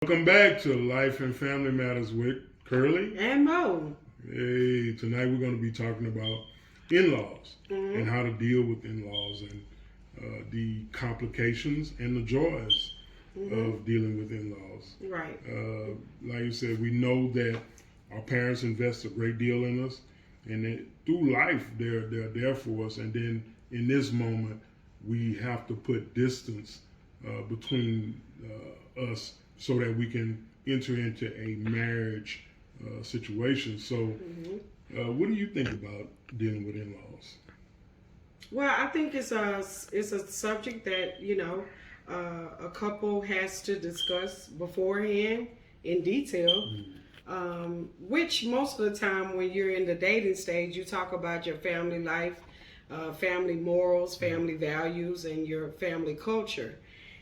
Welcome back to Life and Family Matters with Curley. And Mo. Hey, tonight we're going to be talking about in-laws and Mm-hmm. how to deal with in-laws and the complications and the joys Mm-hmm. of dealing with in-laws. Right. Like you said, we know that our parents invest a great deal in us, and that through life they're there for us. And then in this moment, we have to put distance between us so that we can enter into a marriage situation. So, Mm-hmm. what do you think about dealing with in-laws? Well, I think it's a subject that a couple has to discuss beforehand in detail. Which most of the time when you're in the dating stage, you talk about your family life, family morals, family values, and your family culture,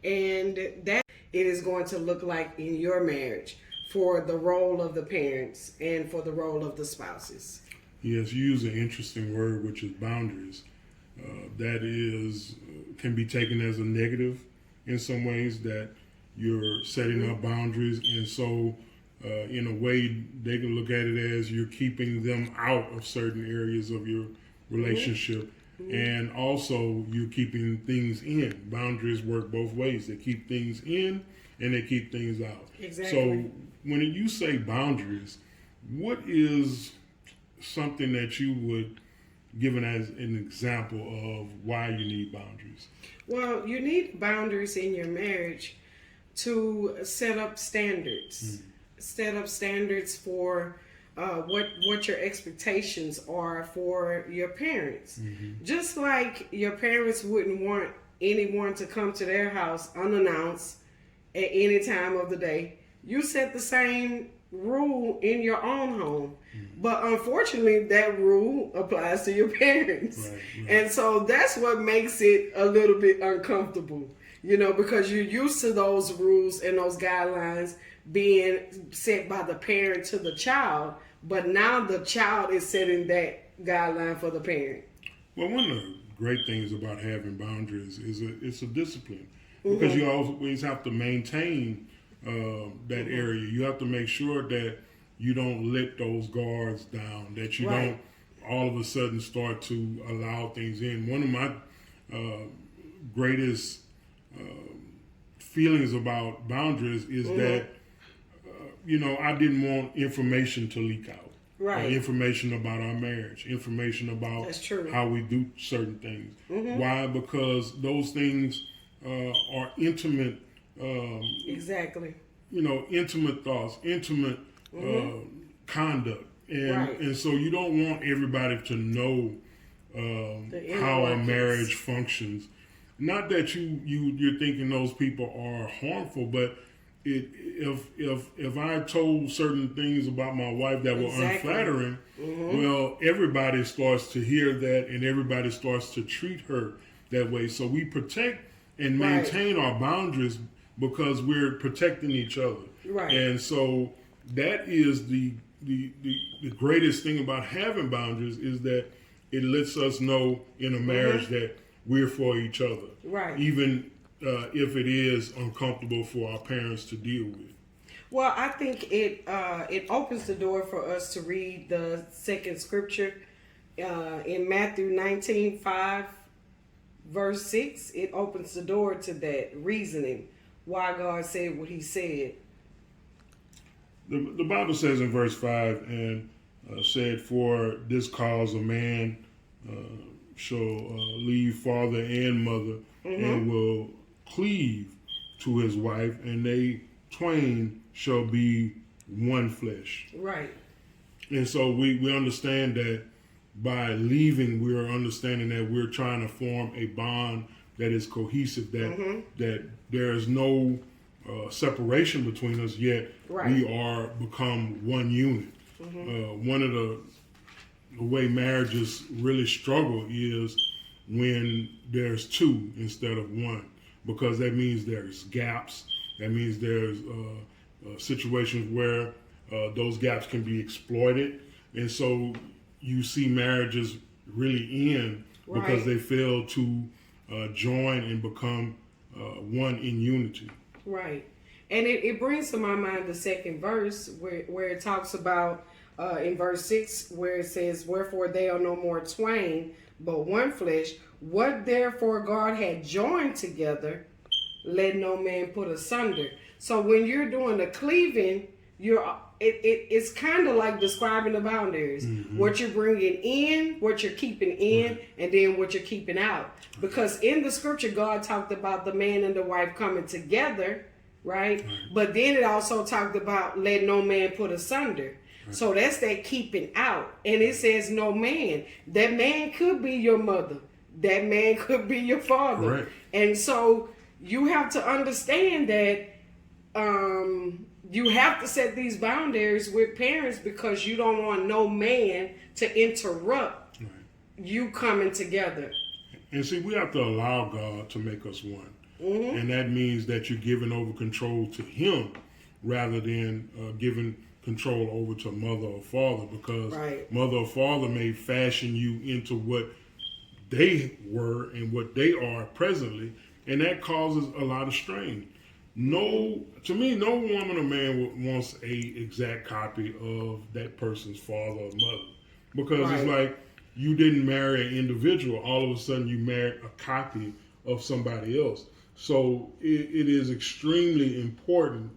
and that it is going to look like in your marriage for the role of the parents and for the role of the spouses. Yes, you use an interesting word, which is boundaries. That is can be taken as a negative in some ways, that you're setting up boundaries, and so in a way they can look at it as you're keeping them out of certain areas of your relationship, and also you're keeping things in. Boundaries work both ways. They keep things in and they keep things out. So Exactly. when you say boundaries, what is something that you would give it as an example of why you need boundaries? Well, you need boundaries in your marriage to set up standards. Set up standards for what your expectations are for your parents. Just like your parents wouldn't want anyone to come to their house unannounced at any time of the day, you set the same rule in your own home. But unfortunately, that rule applies to your parents. Right, right. And so that's what makes it a little bit uncomfortable, because you're used to those rules and those guidelines being set by the parent to the child. But now the child is setting that guideline for the parent. Well, one of the great things about having boundaries is it's a discipline, because Mm-hmm. you always have to maintain that area. You have to make sure that you don't let those guards down, that you Right. don't all of a sudden start to allow things in. One of my greatest feelings about boundaries is that I didn't want information to leak out. Right. Information about our marriage, information about That's true. how we do certain things. Why? Because those things are intimate, Exactly. intimate thoughts, intimate conduct. Right. And so you don't want everybody to know The inner how a workings. marriage functions. Not that you're thinking those people are harmful, but if I told certain things about my wife that were Exactly. unflattering, well, everybody starts to hear that, and everybody starts to treat her that way. So we protect and Right. maintain our boundaries because we're protecting each other. Right. And so that is the greatest thing about having boundaries, is that it lets us know in a marriage that we're for each other. Right. Even if it is uncomfortable for our parents to deal with. Well, I think it opens the door for us to read the second scripture in Matthew 19:5, verse 6. It opens the door to that reasoning why God said what He said. The Bible says in verse 5, and said, "For this cause a man shall leave father and mother, and will cleave to his wife, and they twain shall be one flesh." Right. And so we understand that by leaving, we are understanding that we're trying to form a bond that is cohesive, that there is no separation between us, yet Right. we are become one unit. One of the way marriages really struggle is when there's two instead of one, because that means there's gaps. That means there's situations where those gaps can be exploited, and so you see marriages really end because Right. they fail to join and become one in unity. Right. And it brings to my mind the second verse where it talks about in verse 6 where it says, wherefore they are no more twain, but one flesh. What therefore God had joined together, let no man put asunder. So when you're doing the cleaving, it's kind of like describing the boundaries. Mm-hmm. What you're bringing in, what you're keeping in, and then what you're keeping out. Because in the scripture, God talked about the man and the wife coming together, right? But then it also talked about let no man put asunder. So that's that keeping out. And it says no man. That man could be your mother. That man could be your father. Right. And so you have to understand that you have to set these boundaries with parents because you don't want no man to interrupt you coming together. And see, we have to allow God to make us one. Mm-hmm. And that means that you're giving over control to him rather than giving control over to mother or father, because mother or father may fashion you into what they were and what they are presently, and that causes a lot of strain. To me, no woman or man wants a exact copy of that person's father or mother, because it's like you didn't marry an individual. All of a sudden, you married a copy of somebody else. So it is extremely important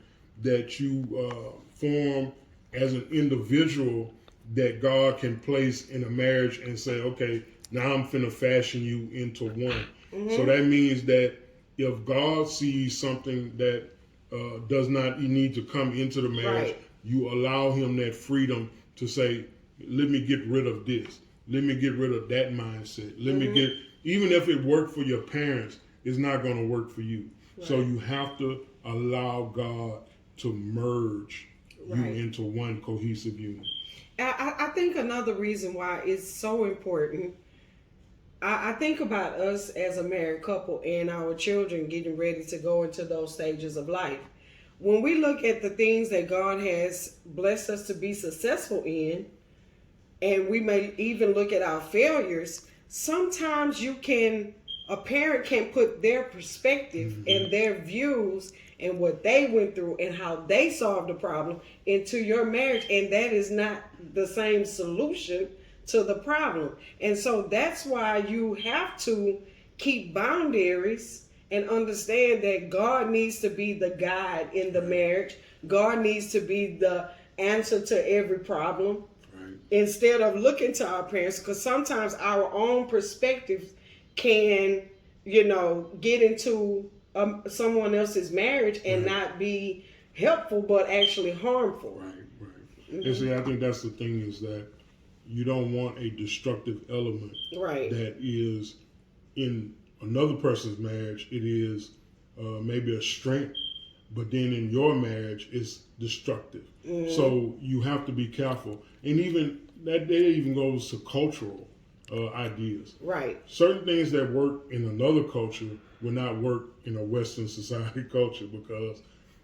that you form as an individual that God can place in a marriage and say, okay, now I'm finna fashion you into one. Mm-hmm. So that means that if God sees something that does not need to come into the marriage, you allow him that freedom to say, let me get rid of this. Let me get rid of that mindset. Let me get, even if it worked for your parents, it's not going to work for you. Right. So you have to allow God to merge you into one cohesive unit. I think another reason why it's so important, I think about us as a married couple and our children getting ready to go into those stages of life. When we look at the things that God has blessed us to be successful in, and we may even look at our failures, sometimes a parent can put their perspective and their views and what they went through and how they solved the problem into your marriage, and that is not the same solution to the problem. And so that's why you have to keep boundaries and understand that God needs to be the guide in the marriage. God needs to be the answer to every problem. Instead of looking to our parents, because sometimes our own perspectives can, get into someone else's marriage and not be helpful, but actually harmful. Right. Mm-hmm. And see, I think that's the thing, is that you don't want a destructive element that is in another person's marriage. It is maybe a strength, but then in your marriage, it's destructive. Mm-hmm. So you have to be careful. And even that even goes to cultural ideas. Right. Certain things that work in another culture will not work in a Western society culture, because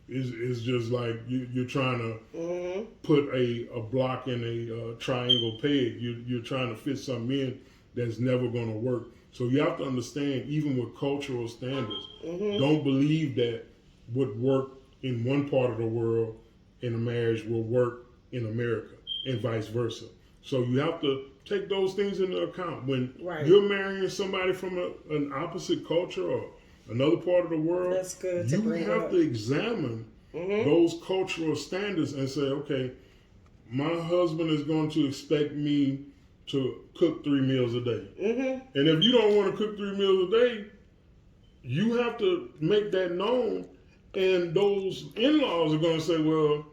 it's just like you're trying to put a block in a triangle peg. You're trying to fit something in that's never going to work. So you have to understand, even with cultural standards, don't believe that what worked in one part of the world in a marriage will work in America, and vice versa. So you have to take those things into account. When you're marrying somebody from an opposite culture or another part of the world, that's good you have to examine those cultural standards and say, okay, my husband is going to expect me to cook 3 meals a day. Mm-hmm. And if you don't want to cook 3 meals a day, you have to make that known. And those in-laws are going to say, well,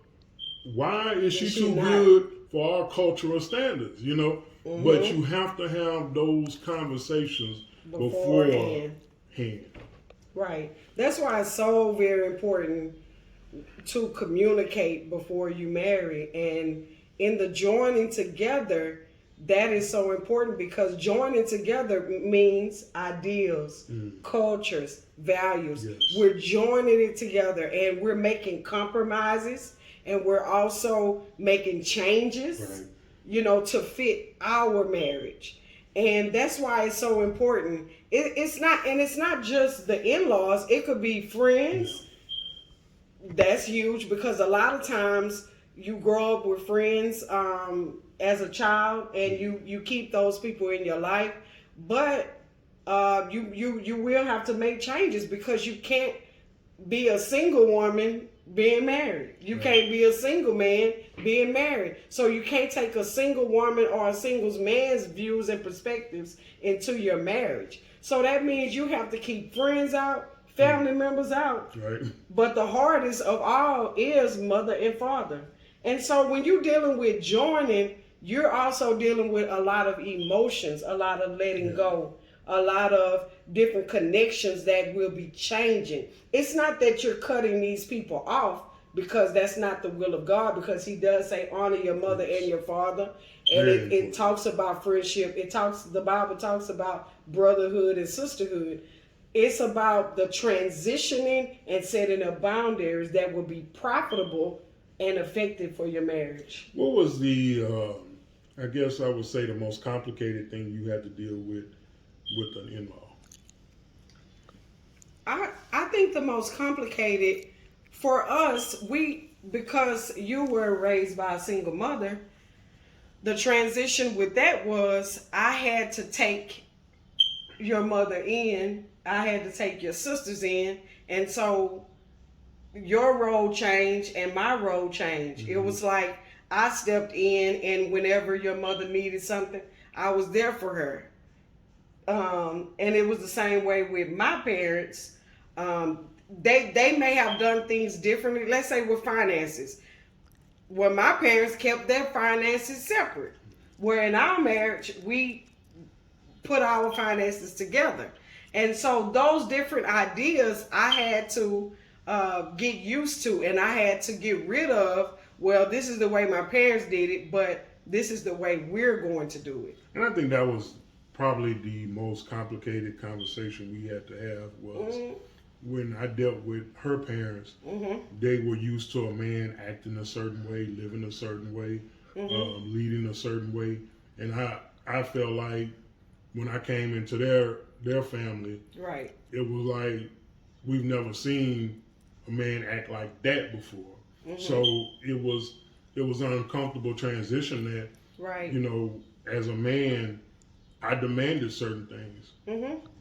why is she too good for our cultural standards, But you have to have those conversations beforehand. Right. That's why it's so very important to communicate before you marry. And in the joining together, that is so important, because joining together means ideals, cultures, values. Yes. We're joining it together, and we're making compromises, and we're also making changes, to fit our marriage. And that's why it's so important. It's not just the in-laws. It could be friends, That's huge because a lot of times you grow up with friends as a child, and you keep those people in your life, but you will have to make changes because you can't be a single woman being married. You Right. can't be a single man being married. So you can't take a single woman or a single man's views and perspectives into your marriage. So that means you have to keep friends out, family members out. Right. But the hardest of all is mother and father. And so when you're dealing with joining, you're also dealing with a lot of emotions, a lot of letting go, a lot of different connections that will be changing. It's not that you're cutting these people off, because that's not the will of God, because he does say honor your mother and your father. And it talks about friendship. The Bible talks about brotherhood and sisterhood. It's about the transitioning and setting up boundaries that will be profitable and effective for your marriage. What was the, I guess I would say, the most complicated thing you had to deal with an in-law? I think the most complicated for us, because you were raised by a single mother, the transition with that was I had to take your mother in, I had to take your sisters in, and so your role changed and my role changed. Mm-hmm. It was like I stepped in, and whenever your mother needed something, I was there for her. And it was the same way with my parents. They may have done things differently. Let's say with finances. Well, my parents kept their finances separate. Where in our marriage, we put our finances together. And so those different ideas I had to get used to, and I had to get rid of. Well, this is the way my parents did it, but this is the way we're going to do it. And I think that was probably the most complicated conversation we had to have was when I dealt with her parents. They were used to a man acting a certain way, living a certain way, leading a certain way. And I felt like when I came into their family, right, it was like we've never seen a man act like that before. So it was an uncomfortable transition that, right, you know, as a man, I demanded certain things.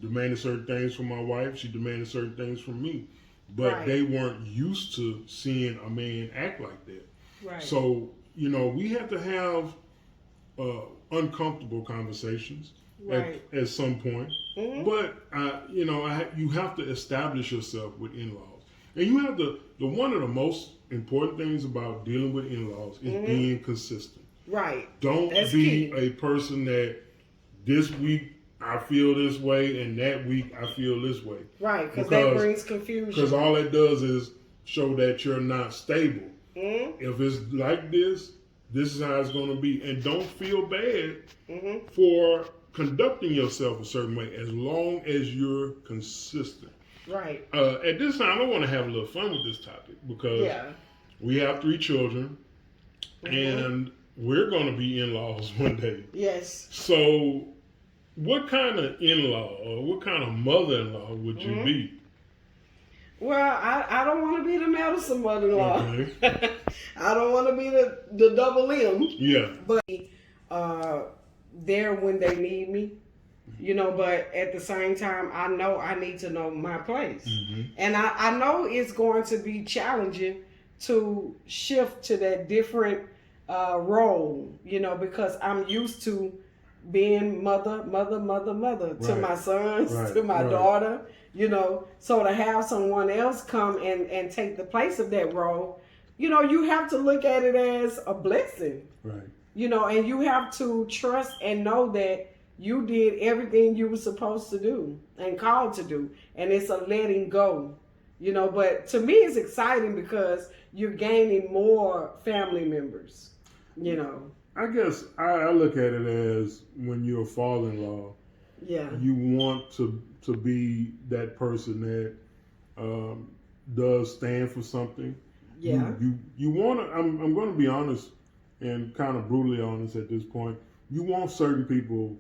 Demanded certain things from my wife. She demanded certain things from me. But they weren't used to seeing a man act like that. Right. So, you know, we had to have uncomfortable conversations at some point. But, you know, you have to establish yourself with in-laws. And you have the one of the most important things about dealing with in-laws is being consistent. Right. Don't That's be key. a person that this week I feel this way and that week I feel this way. Right, because that brings confusion. Because all it does is show that you're not stable. If it's like this is how it's going to be. And don't feel bad for conducting yourself a certain way as long as you're consistent. Right. At this time, I want to have a little fun with this topic because we have 3 children and we're going to be in-laws one day. Yes. So what kind of in-law or what kind of mother-in-law would you be? Well, I don't want to be the medicine mother-in-law. Okay. I don't want to be the double M. Yeah. But there when they need me. You know, but at the same time, I know I need to know my place. And I know it's going to be challenging to shift to that different role, you know, because I'm used to being mother to my sons, to my daughter, you know. So to have someone else come and take the place of that role, you know, you have to look at it as a blessing. Right. You know, and you have to trust and know that you did everything you were supposed to do and called to do. And it's a letting go, you know. But to me, it's exciting because you're gaining more family members, you know. I guess I look at it as when you're a father-in-law, you want to be that person that does stand for something. Yeah. You want to, I'm going to be honest and kind of brutally honest at this point. You want certain people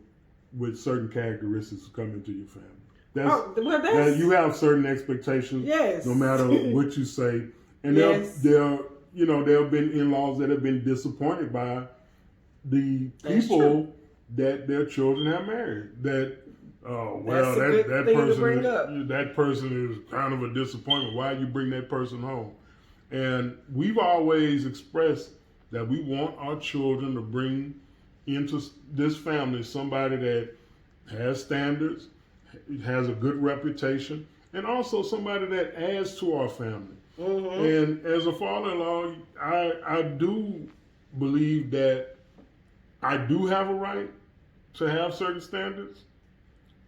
with certain characteristics to come into your family. That you have certain expectations. Yes. No matter what you say. And Yes. there have been in-laws that have been disappointed by the That's people true. that their children have married. That That's a good thing to bring up. that person is kind of a disappointment. Why you bring that person home? And we've always expressed that we want our children to bring into this family somebody that has standards, has a good reputation, and also somebody that adds to our family. Mm-hmm. And as a father-in-law, I do believe that I do have a right to have certain standards,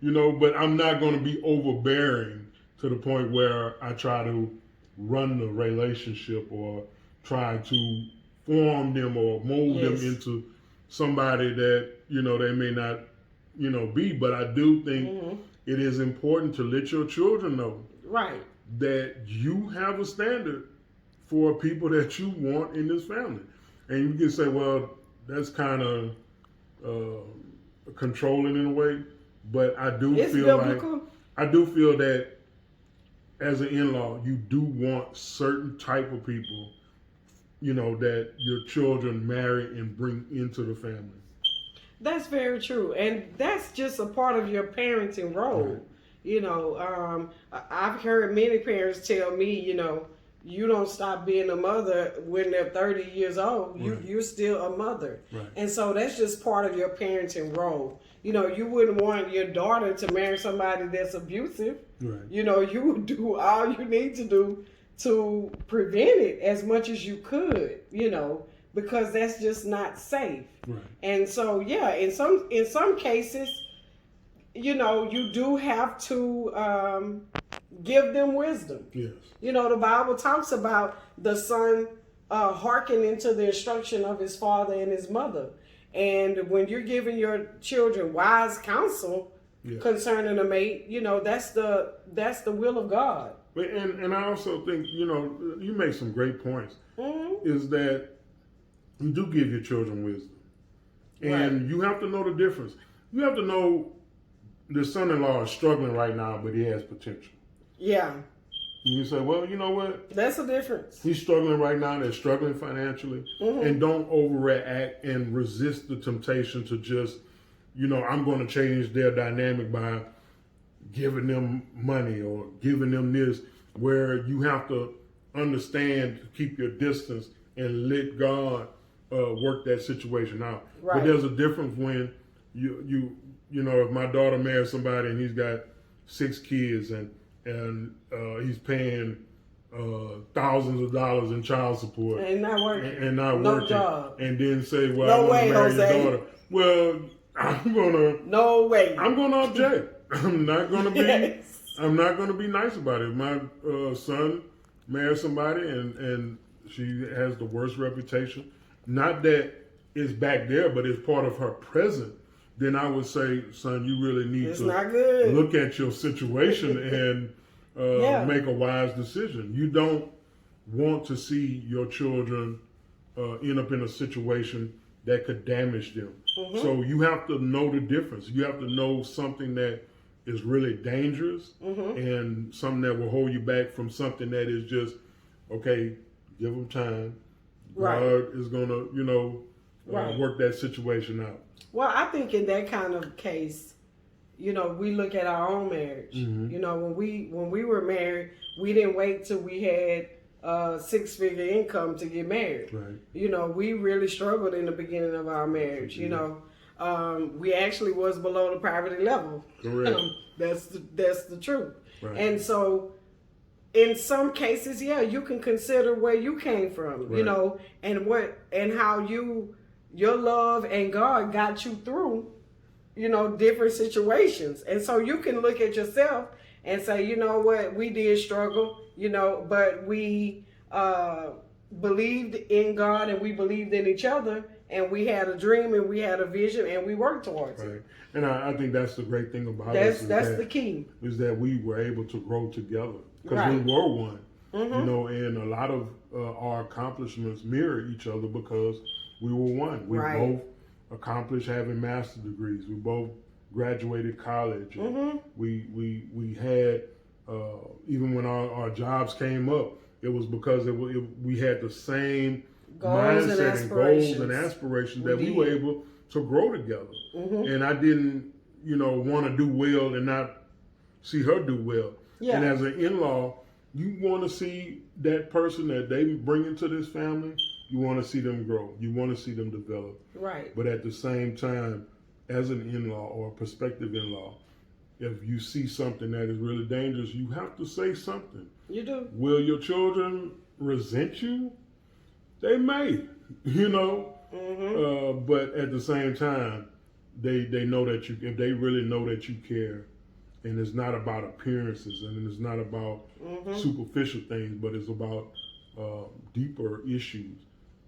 but I'm not going to be overbearing to the point where I try to run the relationship or try to form them or mold them Yes. into somebody that, they may not, be. But I do think it is important to let your children know Right. that you have a standard for people that you want in this family. And you can say, well, that's kind of controlling in a way, but I do feel that as an in-law, you do want certain type of people, that your children marry and bring into the family. That's very true, and that's just a part of your parenting role. Right. I've heard many parents tell me, you don't stop being a mother when they're 30 years old. You're still a mother. Right. And so that's just part of your parenting role. You wouldn't want your daughter to marry somebody that's abusive. Right. You would do all you need to do to prevent it as much as you could, because that's just not safe. Right. And so, yeah, in some cases, you do have to give them wisdom. Yes. The Bible talks about the son hearkening to the instruction of his father and his mother. And when you're giving your children wise counsel concerning a mate, that's the will of God. And I also think, you make some great points, is that you do give your children wisdom. And you have to know the difference. You have to know the son-in-law is struggling right now, but he has potential. Yeah. And you say, well, you know what? That's a difference. He's struggling right now. They're struggling financially. And don't overreact and resist the temptation to just, I'm going to change their dynamic by giving them money or giving them this, where you have to understand to keep your distance and let God work that situation out. Right. But there's a difference when if my daughter marries somebody and he's got 6 kids and he's paying thousands of dollars in child support and not working, no working, job, and then say, "Well, no I want way, to marry Jose. your daughter." Well, I'm gonna object. I'm not gonna be. Yes. I'm not gonna be nice about it. If my son marries somebody and she has the worst reputation, not that it's back there, but it's part of her present, then I would say, son, you really need to look at your situation and make a wise decision. You don't want to see your children end up in a situation that could damage them. So you have to know the difference. You have to know something that is really dangerous and something that will hold you back from something that is just, okay, give them time. Right. God is going to, work that situation out. Well, I think in that kind of case, we look at our own marriage. When we were married, we didn't wait till we had a 6-figure income to get married. Right. We really struggled in the beginning of our marriage. We actually was below the poverty level. Correct. That's the truth. Right. And so, in some cases, you can consider where you came from. Right. and how your love and God got you through, different situations. And so you can look at yourself and say, you know what, we did struggle, but we believed in God and we believed in each other, and we had a dream and we had a vision and we worked towards it. And I think that's the great thing about us. That's the key. Is that we were able to grow together because we were one. And a lot of our accomplishments mirror each other because we were one. We both accomplished having master's degrees. We both graduated college. We had even when our jobs came up, It was because we had the same Goals and mindset and goals and aspirations. aspirations We that we were did. able to grow together. Mhm. And I didn't, want to do well and not see her do well. Yeah. And as an in-law, you want to see that person that they bring into this family. You want to see them grow. You want to see them develop. Right. But at the same time, as an in-law or a prospective in-law, if you see something that is really dangerous, you have to say something. You do. Will your children resent you? They may, but at the same time, they know that if they really know that you care, and it's not about appearances and it's not about superficial things, but it's about deeper issues,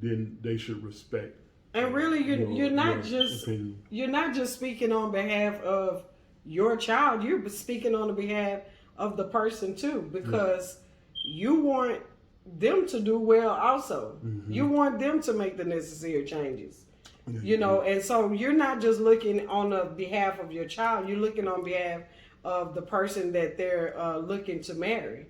then they should respect. And really, you're not your just opinion. you're not just speaking on behalf of your child. You're speaking on the behalf of the person too, because you want them to do well. Also, you want them to make the necessary changes. And so you're not just looking on the behalf of your child. You're looking on behalf of the person that they're looking to marry,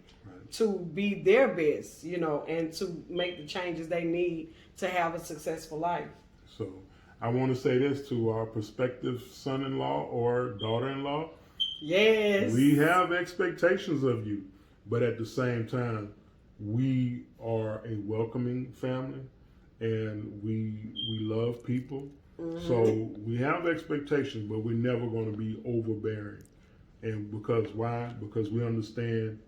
to be their best, and to make the changes they need to have a successful life. So I want to say this to our prospective son-in-law or daughter-in-law. Yes. We have expectations of you, but at the same time, we are a welcoming family and we love people. So we have expectations, but we're never going to be overbearing. And why? Because we understand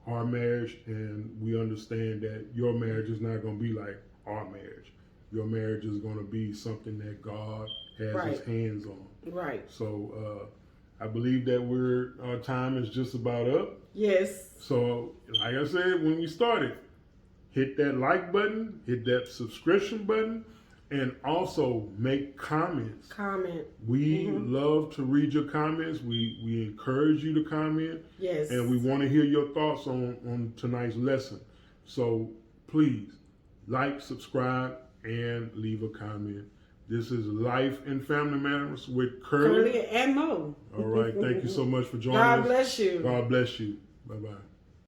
our marriage, and we understand that your marriage is not going to be like our marriage. Your marriage is going to be something that God has His hands on. Right. So I believe that our time is just about up. Yes. So like I said when we started, hit that like button, hit that subscription button, and also make comments. Comment. We love to read your comments. We encourage you to comment. Yes. And we want to hear your thoughts on tonight's lesson. So please like, subscribe, and leave a comment. This is Life and Family Matters with Curley and Mo. All right. Thank you so much for joining God us. bless you. God bless you. Bye-bye.